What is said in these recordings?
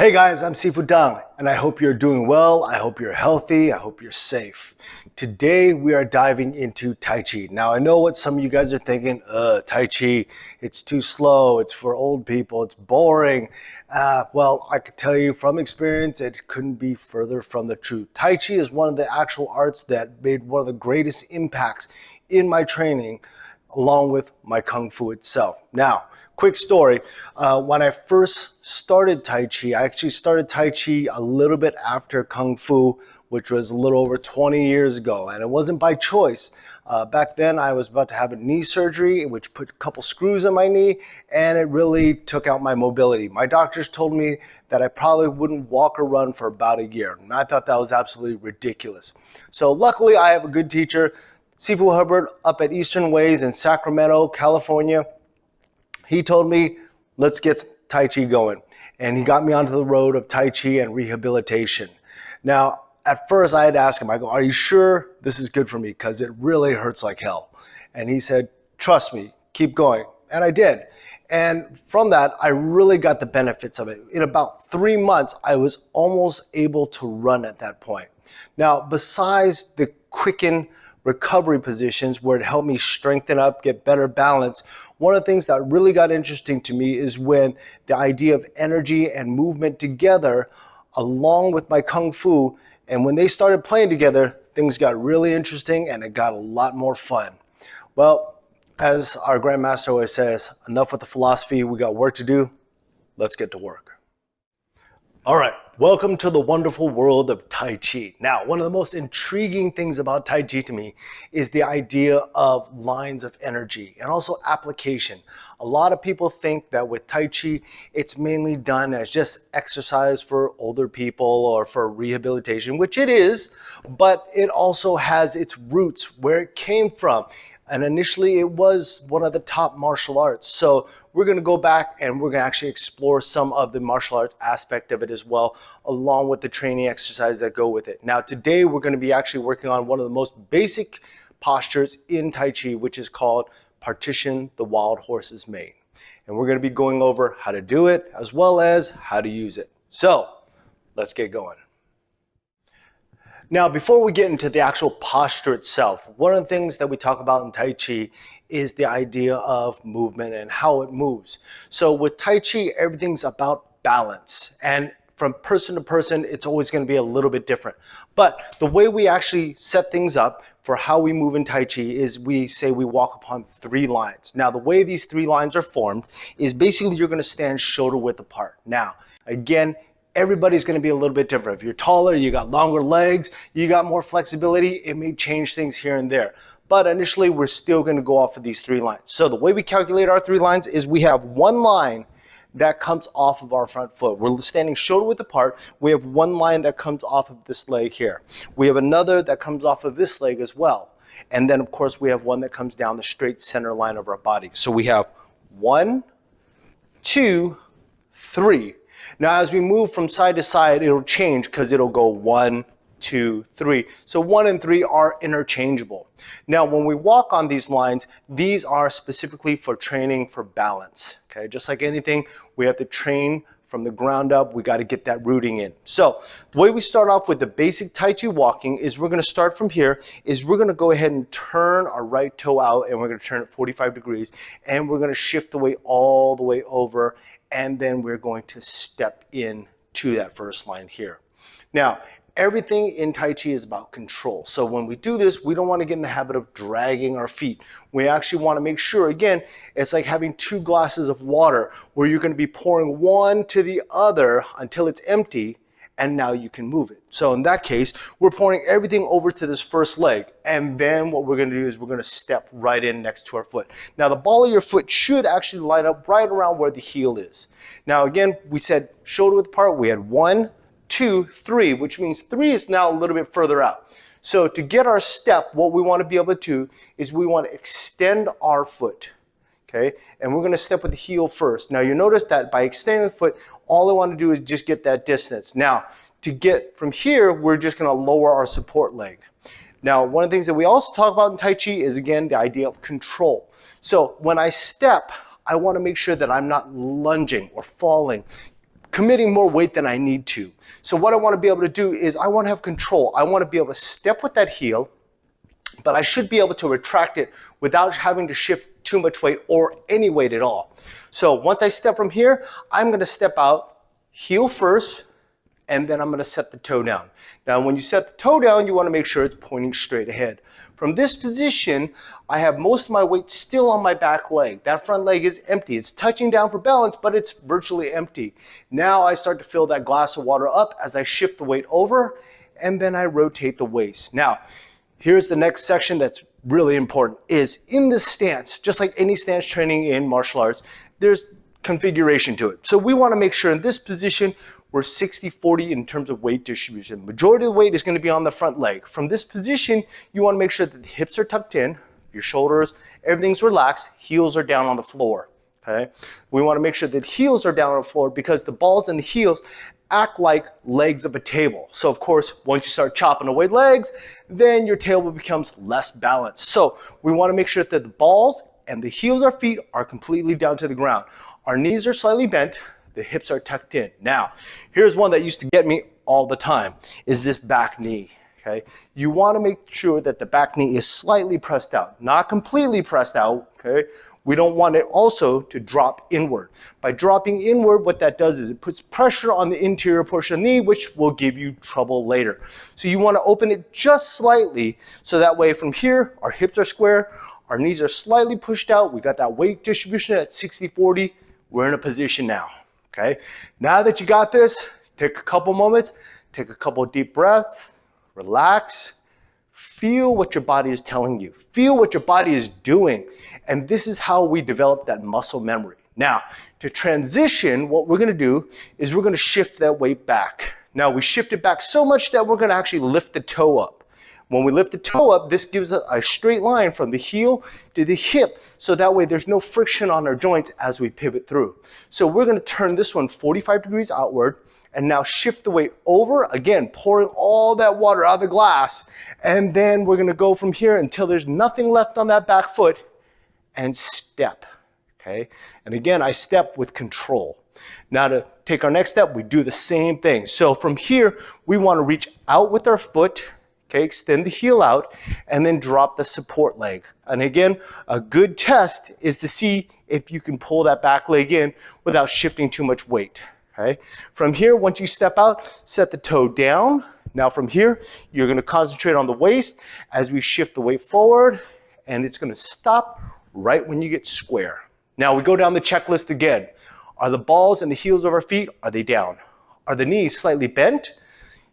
Hey guys, I'm Sifu Dang, and I hope you're doing well. I hope you're healthy. I hope you're safe. Today we are diving into Tai Chi. Now I know what some of you guys are thinking, Tai Chi, it's too slow, it's for old people, it's boring. Well, I could tell you from experience, it couldn't be further from the truth. Tai Chi is one of the actual arts that made one of the greatest impacts in my training, along with my Kung Fu itself. Now, quick story, when I first started Tai Chi, I actually started Tai Chi a little bit after Kung Fu, which was a little over 20 years ago, and it wasn't by choice. Back then, I was about to have a knee surgery, which put a couple screws in my knee, and it really took out my mobility. My doctors told me that I probably wouldn't walk or run for about a year, and I thought that was absolutely ridiculous. So luckily, I have a good teacher, Sifu Hubbard, up at Eastern Ways in Sacramento, California. He told me, let's get Tai Chi going. And he got me onto the road of Tai Chi and rehabilitation. Now, at first I had to ask him, I go, are you sure this is good for me? Because it really hurts like hell. And he said, trust me, keep going. And I did. And from that, I really got the benefits of it. In about 3 months, I was almost able to run at that point. Now, besides the quicken recovery positions where it helped me strengthen up, get better balance, one of the things that really got interesting to me is when the idea of energy and movement together, along with my Kung Fu, and when they started playing together, things got really interesting and it got a lot more fun. Well, as our Grandmaster always says, enough with the philosophy, we got work to do, let's get to work. All right, welcome to the wonderful world of Tai Chi. Now, one of the most intriguing things about Tai Chi to me is the idea of lines of energy and also application. A lot of people think that with Tai Chi, it's mainly done as just exercise for older people or for rehabilitation, which it is, but it also has its roots where it came from. And initially it was one of the top martial arts. So we're going to go back and we're going to actually explore some of the martial arts aspect of it as well, along with the training exercises that go with it. Now today we're going to be actually working on one of the most basic postures in Tai Chi, which is called Partition the Wild Horse's Mane. And we're going to be going over how to do it as well as how to use it. So let's get going. Now, before we get into the actual posture itself, one of the things that we talk about in Tai Chi is the idea of movement and how it moves. So with Tai Chi, everything's about balance. And from person to person, it's always going to be a little bit different. But the way we actually set things up for how we move in Tai Chi is we say we walk upon 3 lines. Now, the way these 3 lines are formed is basically you're going to stand shoulder width apart. Now, again, everybody's going to be a little bit different. If you're taller, you got longer legs, you got more flexibility, it may change things here and there. But initially, we're still going to go off of these 3 lines. So the way we calculate our 3 lines is we have 1 line that comes off of our front foot. We're standing shoulder width apart. We have 1 line that comes off of this leg here. We have another that comes off of this leg as well. And then, of course, we have one that comes down the straight center line of our body. So we have 1, 2, 3. Now, as we move from side to side, it'll change because it'll go 1, 2, 3. So 1 and 3 are interchangeable. Now, when we walk on these lines, these are specifically for training for balance. Okay, just like anything, we have to train from the ground up. We got to get that rooting in. So the way we start off with the basic Tai Chi walking is we're going to start from here, is we're going to go ahead and turn our right toe out, and we're going to turn it 45 degrees, and we're going to shift the weight all the way over, and then we're going to step in to that first line here. Now, everything in Tai Chi is about control. So when we do this, we don't want to get in the habit of dragging our feet. We actually want to make sure, again, it's like having 2 glasses of water where you're going to be pouring one to the other until it's empty, and now you can move it. So in that case, we're pouring everything over to this first leg, and then what we're going to do is we're going to step right in next to our foot. Now the ball of your foot should actually line up right around where the heel is. Now again, we said shoulder width apart, we had 1, 2, 3, which means 3 is now a little bit further out. So to get our step, what we want to be able to do is we want to extend our foot. Okay, and we're going to step with the heel first. Now you notice that by extending the foot, all I want to do is just get that distance. Now to get from here, we're just going to lower our support leg. Now one of the things that we also talk about in Tai Chi is, again, the idea of control. So when I step, I want to make sure that I'm not lunging or falling, committing more weight than I need to. So what I want to be able to do is I want to have control. I want to be able to step with that heel, but I should be able to retract it without having to shift too much weight or any weight at all. So once I step from here, I'm going to step out, heel first, and then I'm going to set the toe down. Now when you set the toe down, you want to make sure it's pointing straight ahead. From this position, I have most of my weight still on my back leg. That front leg is empty. It's touching down for balance, but it's virtually empty. Now I start to fill that glass of water up as I shift the weight over, and then I rotate the waist. Now, here's the next section that's really important, is in this stance, just like any stance training in martial arts, there's configuration to it. So we want to make sure in this position, we're 60-40 in terms of weight distribution. Majority of the weight is going to be on the front leg. From this position, you want to make sure that the hips are tucked in, your shoulders, everything's relaxed, heels are down on the floor. Okay? We want to make sure that heels are down on the floor because the balls and the heels act like legs of a table. So of course, once you start chopping away legs, then your table becomes less balanced. So we want to make sure that the balls and the heels of our feet are completely down to the ground. Our knees are slightly bent, the hips are tucked in. Now, here's one that used to get me all the time, is this back knee. Okay? You want to make sure that the back knee is slightly pressed out, not completely pressed out. Okay? We don't want it also to drop inward. By dropping inward, what that does is it puts pressure on the interior portion of the knee, which will give you trouble later. So you want to open it just slightly, so that way from here, our hips are square, our knees are slightly pushed out, we got that weight distribution at 60-40, we're in a position now. Okay? Now that you got this, take a couple moments, take a couple deep breaths, relax, feel what your body is telling you. Feel what your body is doing. And this is how we develop that muscle memory. Now, to transition, what we're going to do is we're going to shift that weight back. Now, we shift it back so much that we're going to actually lift the toe up. When we lift the toe up, this gives us a straight line from the heel to the hip, so that way there's no friction on our joints as we pivot through. So we're going to turn this one 45 degrees outward, and now shift the weight over, again, pouring all that water out of the glass, and then we're going to go from here until there's nothing left on that back foot, and step. Okay? And again, I step with control. Now to take our next step, we do the same thing. So from here, we want to reach out with our foot, okay, extend the heel out, and then drop the support leg. And again, a good test is to see if you can pull that back leg in without shifting too much weight. Okay? From here, once you step out, set the toe down. Now from here, you're going to concentrate on the waist as we shift the weight forward, and it's going to stop right when you get square. Now we go down the checklist again. Are the balls and the heels of our feet, are they down? Are the knees slightly bent?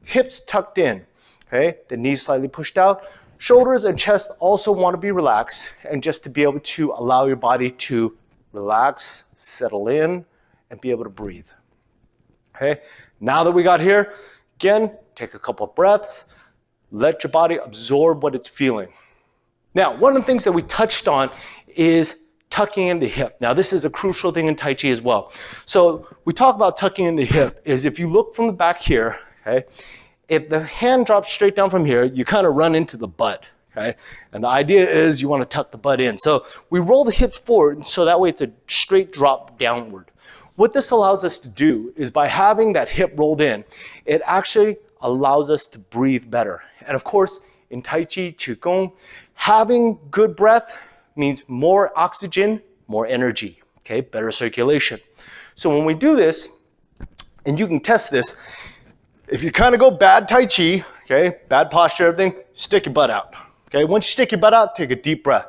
Hips tucked in. Okay? The knees slightly pushed out. Shoulders and chest also want to be relaxed, and just to be able to allow your body to relax, settle in, and be able to breathe. Okay? Now that we got here, again, take a couple of breaths. Let your body absorb what it's feeling. Now, one of the things that we touched on is tucking in the hip. Now, this is a crucial thing in Tai Chi as well. So we talk about tucking in the hip is if you look from the back here, okay, if the hand drops straight down from here, you kind of run into the butt. Okay? And the idea is you want to tuck the butt in. So we roll the hips forward so that way it's a straight drop downward. What this allows us to do is by having that hip rolled in, it actually allows us to breathe better. And of course, in Tai Chi, Qigong, having good breath means more oxygen, more energy, okay? Better circulation. So when we do this, and you can test this, if you kind of go bad Tai Chi, okay, bad posture, everything, stick your butt out. Okay, once you stick your butt out, take a deep breath,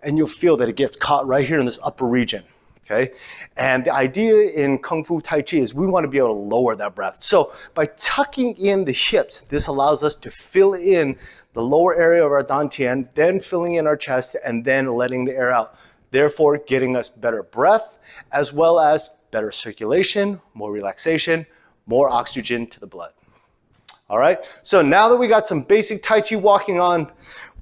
and you'll feel that it gets caught right here in this upper region. Okay, and the idea in Kung Fu Tai Chi is we want to be able to lower that breath. So by tucking in the hips, this allows us to fill in the lower area of our dantian, then filling in our chest, and then letting the air out. Therefore, getting us better breath, as well as better circulation, more relaxation, more oxygen to the blood. All right, so now that we got some basic Tai Chi walking on,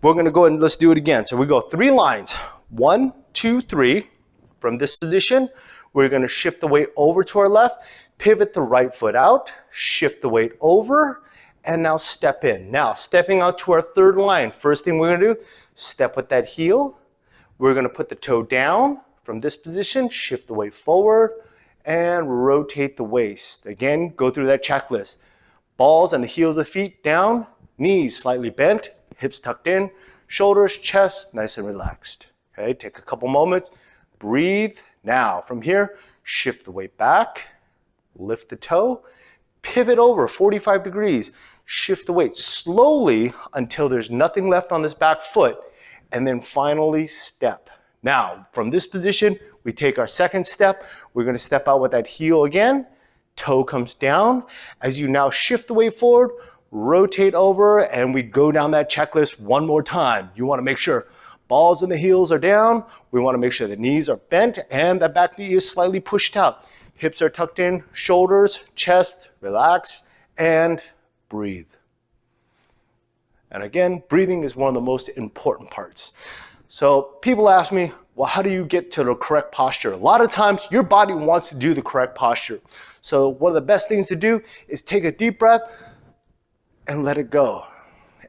we're gonna go and let's do it again. So we go 3 lines, 1, 2, 3. From this position, we're going to shift the weight over to our left, pivot the right foot out, shift the weight over, and now step in. Now, stepping out to our 3rd line. First thing we're going to do, step with that heel. We're going to put the toe down. From this position, shift the weight forward, and rotate the waist. Again, go through that checklist. Balls and the heels of the feet down, knees slightly bent, hips tucked in, shoulders, chest, nice and relaxed. Okay, take a couple moments, breathe. Now, from here, shift the weight back, lift the toe, pivot over 45 degrees, shift the weight slowly until there's nothing left on this back foot, and then finally step. Now, from this position, we take our second step. We're going to step out with that heel again. Toe comes down. As you now shift the weight forward, rotate over, and we go down that checklist one more time. You want to make sure balls and the heels are down. We want to make sure the knees are bent and that back knee is slightly pushed out. Hips are tucked in, shoulders, chest, relax, and breathe. And again, breathing is one of the most important parts. So people ask me, well, how do you get to the correct posture? A lot of times your body wants to do the correct posture. So one of the best things to do is take a deep breath and let it go.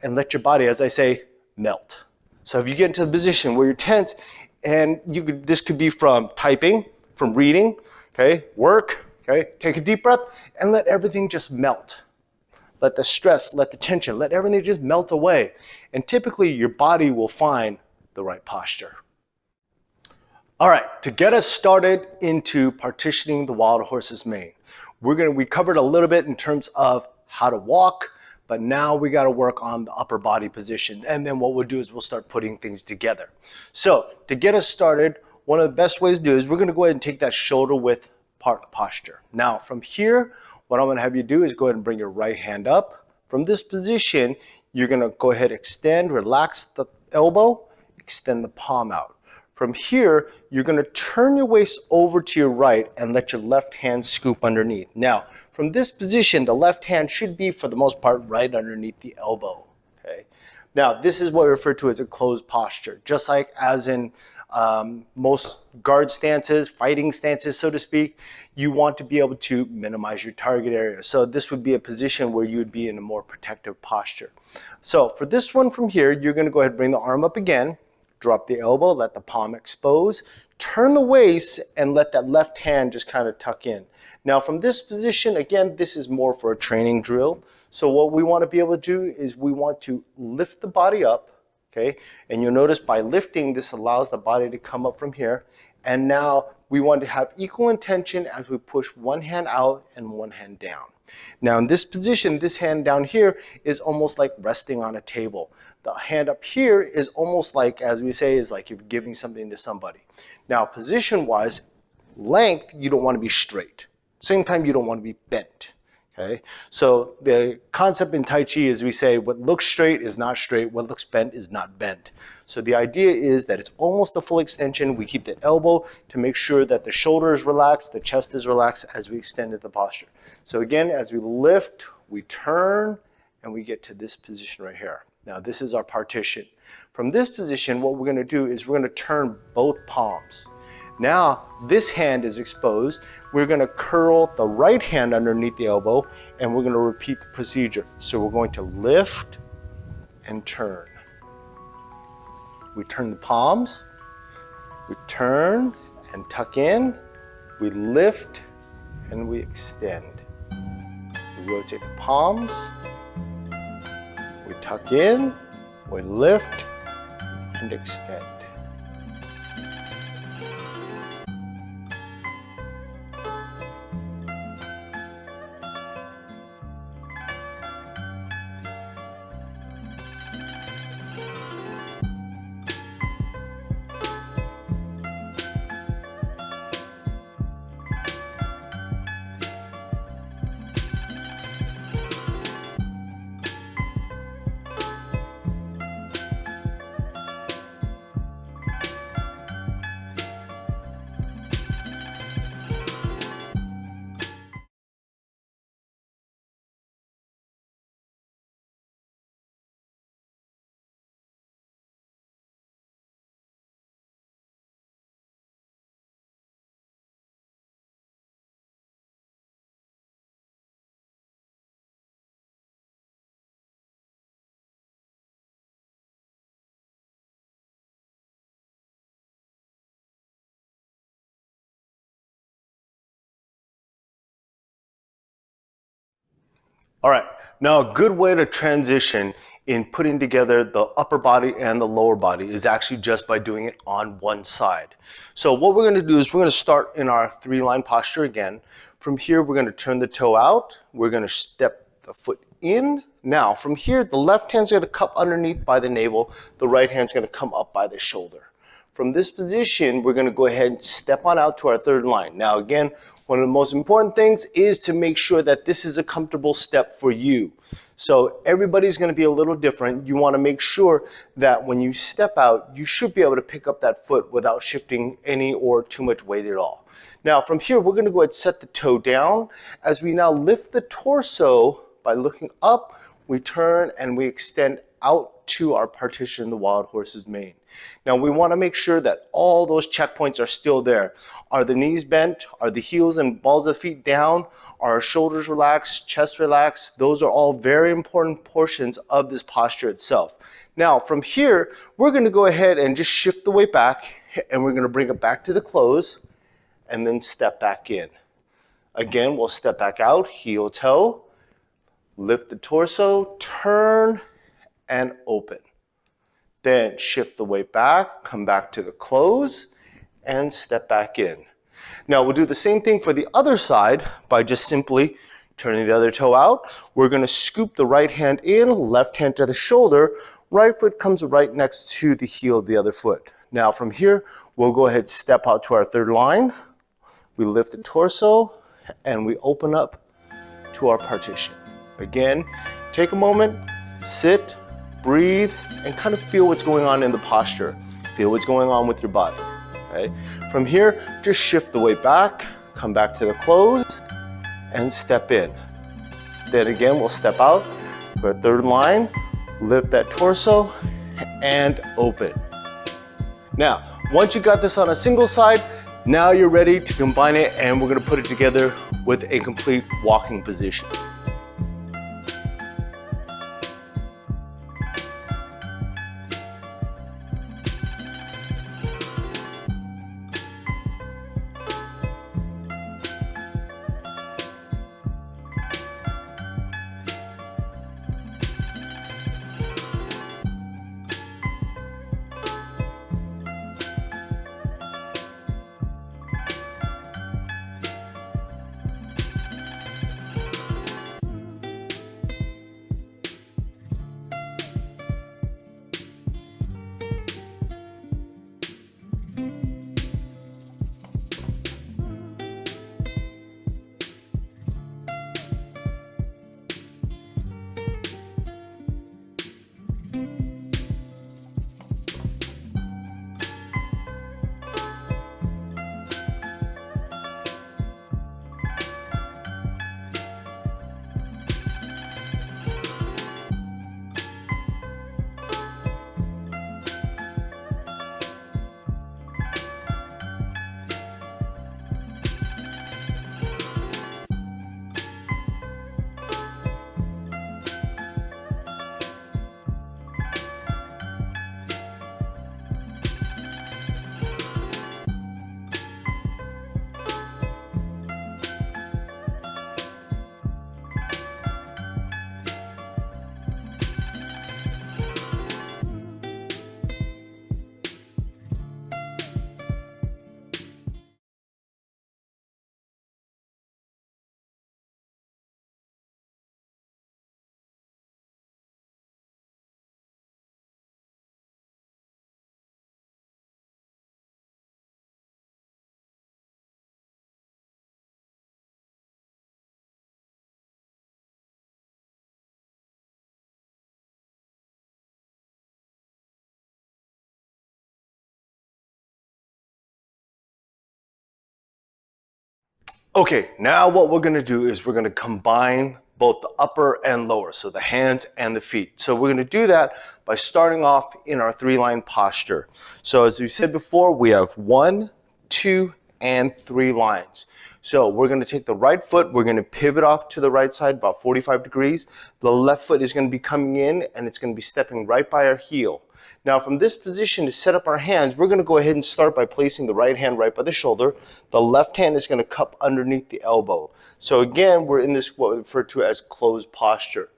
And let your body, as I say, melt. So if you get into the position where you're tense, and this could be from typing, from reading, okay, work, okay, take a deep breath and let everything just melt. Let the stress, let the tension, let everything just melt away. And typically your body will find the right posture. All right, to get us started into partitioning the wild horse's mane, we covered a little bit in terms of how to walk, but now we got to work on the upper body position. And then what we'll do is we'll start putting things together. So to get us started, one of the best ways to do is we're going to go ahead and take that shoulder width posture. Now from here, what I'm going to have you do is go ahead and bring your right hand up. From this position, you're going to go ahead, extend, relax the elbow, extend the palm out. From here, you're going to turn your waist over to your right and let your left hand scoop underneath. Now, from this position, the left hand should be, for the most part, right underneath the elbow. Okay. Now, this is what we refer to as a closed posture. Just like as in most guard stances, fighting stances, so to speak, you want to be able to minimize your target area. So this would be a position where you would be in a more protective posture. So for this one from here, you're going to go ahead and bring the arm up again. Drop the elbow, let the palm expose, turn the waist, and let that left hand just kind of tuck in. Now from this position, again, this is more for a training drill. So what we want to be able to do is we want to lift the body up, okay? And you'll notice by lifting, this allows the body to come up from here. And now we want to have equal intention as we push one hand out and one hand down. Now in this position, this hand down here is almost like resting on a table. The hand up here is almost like, as we say, is like you're giving something to somebody. Now position-wise, length, you don't want to be straight. Same time, you don't want to be bent. Okay? So the concept in Tai Chi is we say what looks straight is not straight, what looks bent is not bent. So the idea is that it's almost a full extension. We keep the elbow to make sure that the shoulder is relaxed, the chest is relaxed as we extend the posture. So again, as we lift, we turn, and we get to this position right here. Now this is our partition. From this position, what we're going to do is we're going to turn both palms. Now this hand is exposed. We're going to curl the right hand underneath the elbow, and we're going to repeat the procedure. So we're going to lift and turn. We turn the palms, we turn and tuck in, we lift and we extend. We rotate the palms, we tuck in, we lift and extend. All right, now a good way to transition in putting together the upper body and the lower body is actually just by doing it on one side. So what we're going to do is we're going to start in our three-line posture again. From here, we're going to turn the toe out. We're going to step the foot in. Now, from here, the left hand's going to cup underneath by the navel. The right hand's going to come up by the shoulder. From this position, we're going to go ahead and step on out to our third line. Now, again, one of the most important things is to make sure that this is a comfortable step for you. So everybody's going to be a little different. You want to make sure that when you step out, you should be able to pick up that foot without shifting any or too much weight at all. Now, from here, we're going to go ahead and set the toe down. As we now lift the torso by looking up, we turn and we extend out to our partition, the wild horse's mane. Now we want to make sure that all those checkpoints are still there. Are the knees bent? Are the heels and balls of the feet down? Are our shoulders relaxed? Chest relaxed? Those are all very important portions of this posture itself. Now from here, we're going to go ahead and just shift the weight back, and we're going to bring it back to the close and then step back in. Again, we'll step back out, heel toe, lift the torso, turn, and open. Then shift the weight back, come back to the close, and step back in. Now we'll do the same thing for the other side by just simply turning the other toe out. We're going to scoop the right hand in, left hand to the shoulder, right foot comes right next to the heel of the other foot. Now from here, we'll go ahead and step out to our third line. We lift the torso, and we open up to our partition. Again, take a moment, sit, breathe, and kind of feel what's going on in the posture. Feel what's going on with your body. Okay? From here, just shift the weight back, come back to the close, and step in. Then again, we'll step out for a third line, lift that torso, and open. Now, once you got this on a single side, now you're ready to combine it, and we're going to put it together with a complete walking position. Okay, now what we're going to do is we're going to combine both the upper and lower, so the hands and the feet. So we're going to do that by starting off in our three-line posture. So as we said before, we have 1, 2, and 3 lines. So we're going to take the right foot, we're going to pivot off to the right side about 45 degrees. The left foot is going to be coming in and it's going to be stepping right by our heel. Now from this position to set up our hands, we're going to go ahead and start by placing the right hand right by the shoulder. The left hand is going to cup underneath the elbow. So again, we're in this what we refer to as closed posture.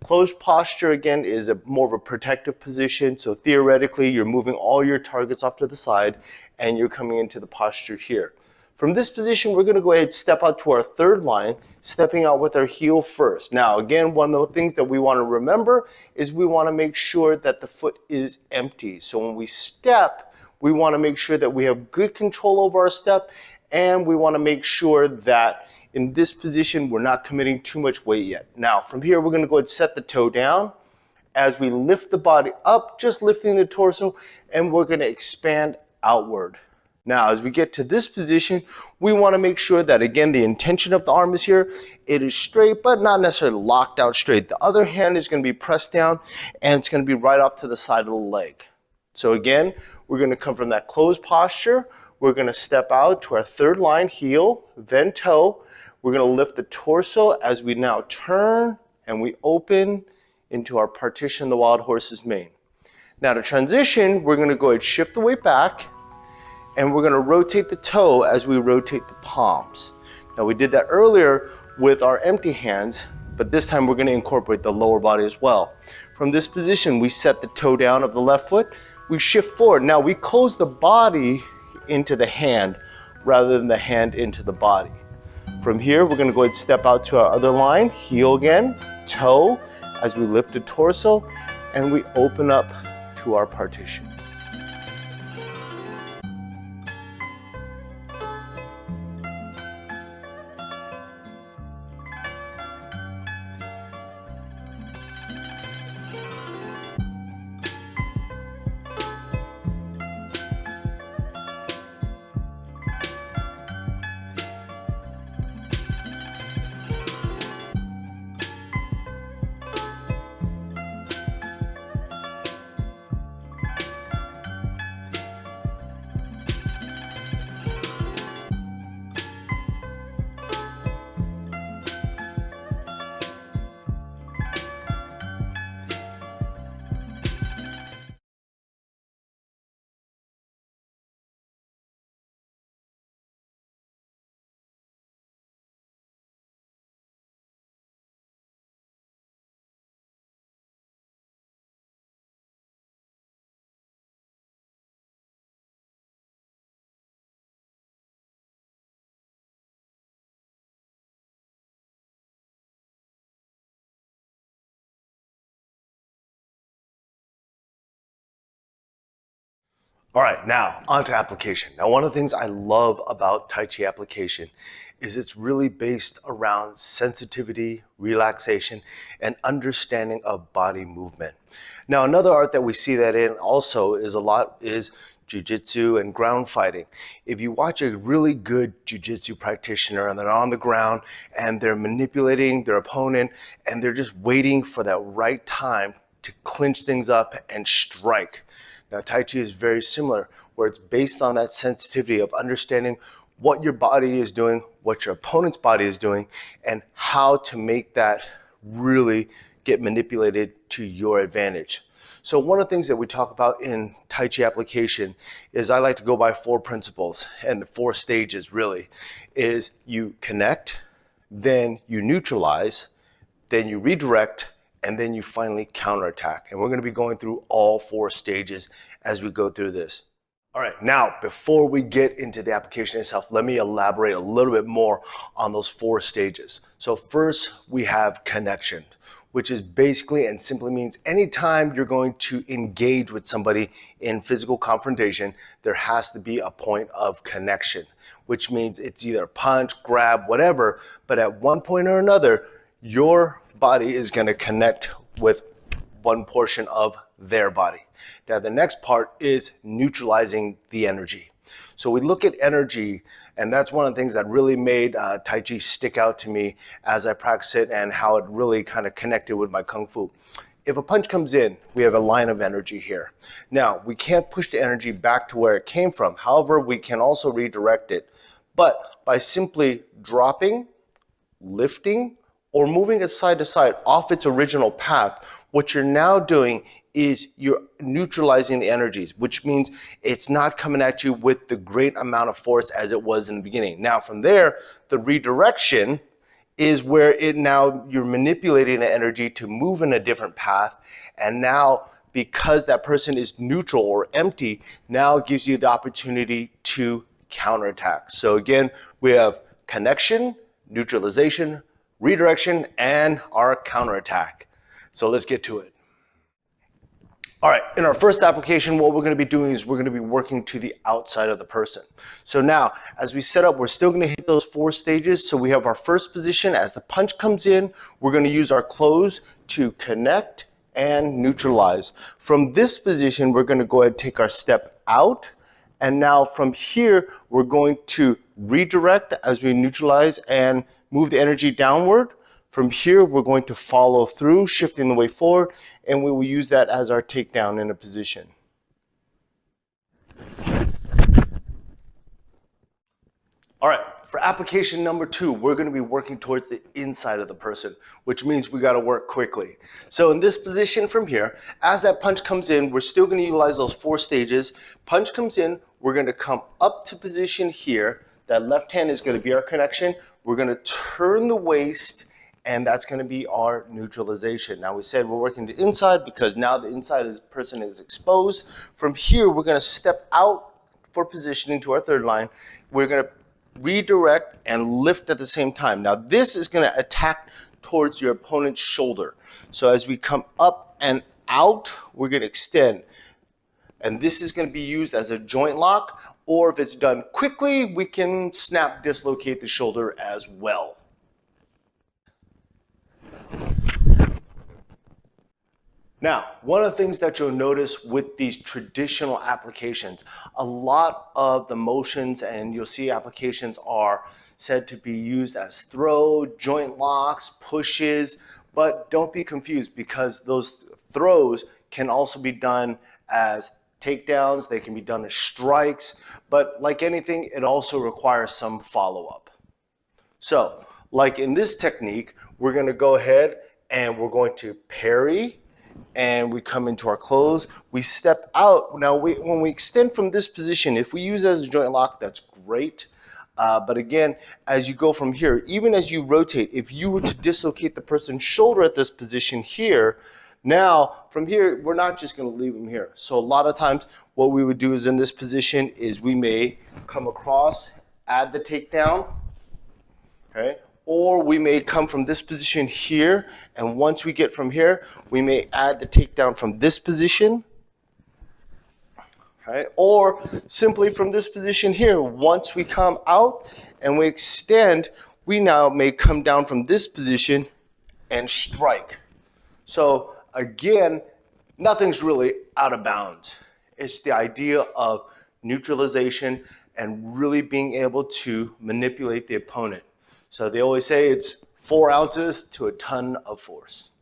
Closed posture, again, is more of a protective position. So theoretically, you're moving all your targets off to the side and you're coming into the posture here. From this position, we're going to go ahead and step out to our third line, stepping out with our heel first. Now, again, one of the things that we want to remember is we want to make sure that the foot is empty. So when we step, we want to make sure that we have good control over our step, and we want to make sure that in this position, we're not committing too much weight yet. Now, from here, we're going to go ahead and set the toe down as we lift the body up, just lifting the torso, and we're going to expand outward. Now, as we get to this position, we want to make sure that, again, the intention of the arm is here. It is straight, but not necessarily locked out straight. The other hand is going to be pressed down, and it's going to be right off to the side of the leg. So again, we're going to come from that closed posture. We're going to step out to our third line, heel, then toe. We're going to lift the torso as we now turn and we open into our partition, the wild horse's mane. Now to transition, we're going to go ahead and shift the weight back, and we're going to rotate the toe as we rotate the palms. Now we did that earlier with our empty hands, but this time we're going to incorporate the lower body as well. From this position, we set the toe down of the left foot, we shift forward. Now we close the body into the hand rather than the hand into the body. From here, we're going to go ahead and step out to our other line, heel again, toe, as we lift the torso, and we open up to our partition. All right, now on to application. Now, one of the things I love about Tai Chi application is it's really based around sensitivity, relaxation, and understanding of body movement. Now, another art that we see that in also is jiu-jitsu and ground fighting. If you watch a really good jiu-jitsu practitioner and they're on the ground and they're manipulating their opponent and they're just waiting for that right time to clinch things up and strike. Now, Tai Chi is very similar, where it's based on that sensitivity of understanding what your body is doing, what your opponent's body is doing, and how to make that really get manipulated to your advantage. So one of the things that we talk about in Tai Chi application is I like to go by 4 principles, and the 4 stages really is you connect, then you neutralize, then you redirect, and then you finally counterattack. And we're going to be going through all 4 stages as we go through this. All right, now before we get into the application itself, let me elaborate a little bit more on those 4 stages. So first we have connection, which is basically and simply means anytime you're going to engage with somebody in physical confrontation, there has to be a point of connection, which means it's either punch, grab, whatever, but at one point or another, your body is going to connect with one portion of their body. Now, the next part is neutralizing the energy. So we look at energy, and that's one of the things that really made Tai Chi stick out to me as I practice it and how it really kind of connected with my Kung Fu. If a punch comes in, we have a line of energy here. Now, we can't push the energy back to where it came from. However, we can also redirect it. But by simply dropping, lifting, or moving it side to side off its original path, what you're now doing is you're neutralizing the energies, which means it's not coming at you with the great amount of force as it was in the beginning. Now from there, the redirection is where you're manipulating the energy to move in a different path, and now because that person is neutral or empty, now it gives you the opportunity to counterattack. So again, we have connection, neutralization, redirection, and our counterattack. So let's get to it. All right, in our first application, what we're going to be doing is we're going to be working to the outside of the person. So now, as we set up, we're still going to hit those 4 stages. So we have our first position. As the punch comes in, we're going to use our close to connect and neutralize. From this position, we're going to go ahead and take our step out. And now from here, we're going to redirect as we neutralize and move the energy downward. From here, we're going to follow through, shifting the way forward, and we will use that as our takedown in a position. All right, for application number 2, we're going to be working towards the inside of the person, which means we got to work quickly. So in this position from here, as that punch comes in, we're still going to utilize those 4 stages. Punch comes in, we're going to come up to position here. That left hand is going to be our connection. We're going to turn the waist, and that's going to be our neutralization. Now we said we're working the inside because now the inside of this person is exposed. From here, we're going to step out for positioning to our third line. We're going to redirect and lift at the same time. Now this is going to attack towards your opponent's shoulder. So as we come up and out, we're going to extend. And this is going to be used as a joint lock, or if it's done quickly, we can snap dislocate the shoulder as well. Now, one of the things that you'll notice with these traditional applications, a lot of the motions and you'll see applications are said to be used as throw, joint locks, pushes, but don't be confused because those throws can also be done as takedowns, they can be done as strikes, but like anything, it also requires some follow-up. So, like in this technique, we're going to go ahead and we're going to parry, and we come into our close, we step out. Now when we extend from this position, if we use it as a joint lock, that's great. But again, as you go from here, even as you rotate, if you were to dislocate the person's shoulder at this position here, now from here, we're not just going to leave them here. So a lot of times what we would do is in this position is we may come across, add the takedown, okay? Or we may come from this position here, and once we get from here, we may add the takedown from this position. Okay? Or simply from this position here, once we come out and we extend, we now may come down from this position and strike. So again, nothing's really out of bounds. It's the idea of neutralization and really being able to manipulate the opponent. So they always say it's 4 ounces to a ton of force.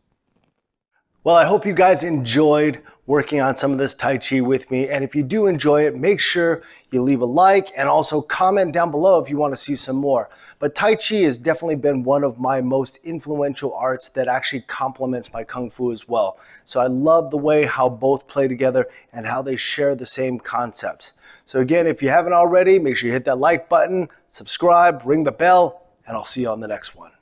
Well, I hope you guys enjoyed working on some of this Tai Chi with me. And if you do enjoy it, make sure you leave a like and also comment down below if you want to see some more. But Tai Chi has definitely been one of my most influential arts that actually complements my Kung Fu as well. So I love the way how both play together and how they share the same concepts. So again, if you haven't already, make sure you hit that like button, subscribe, ring the bell, and I'll see you on the next one.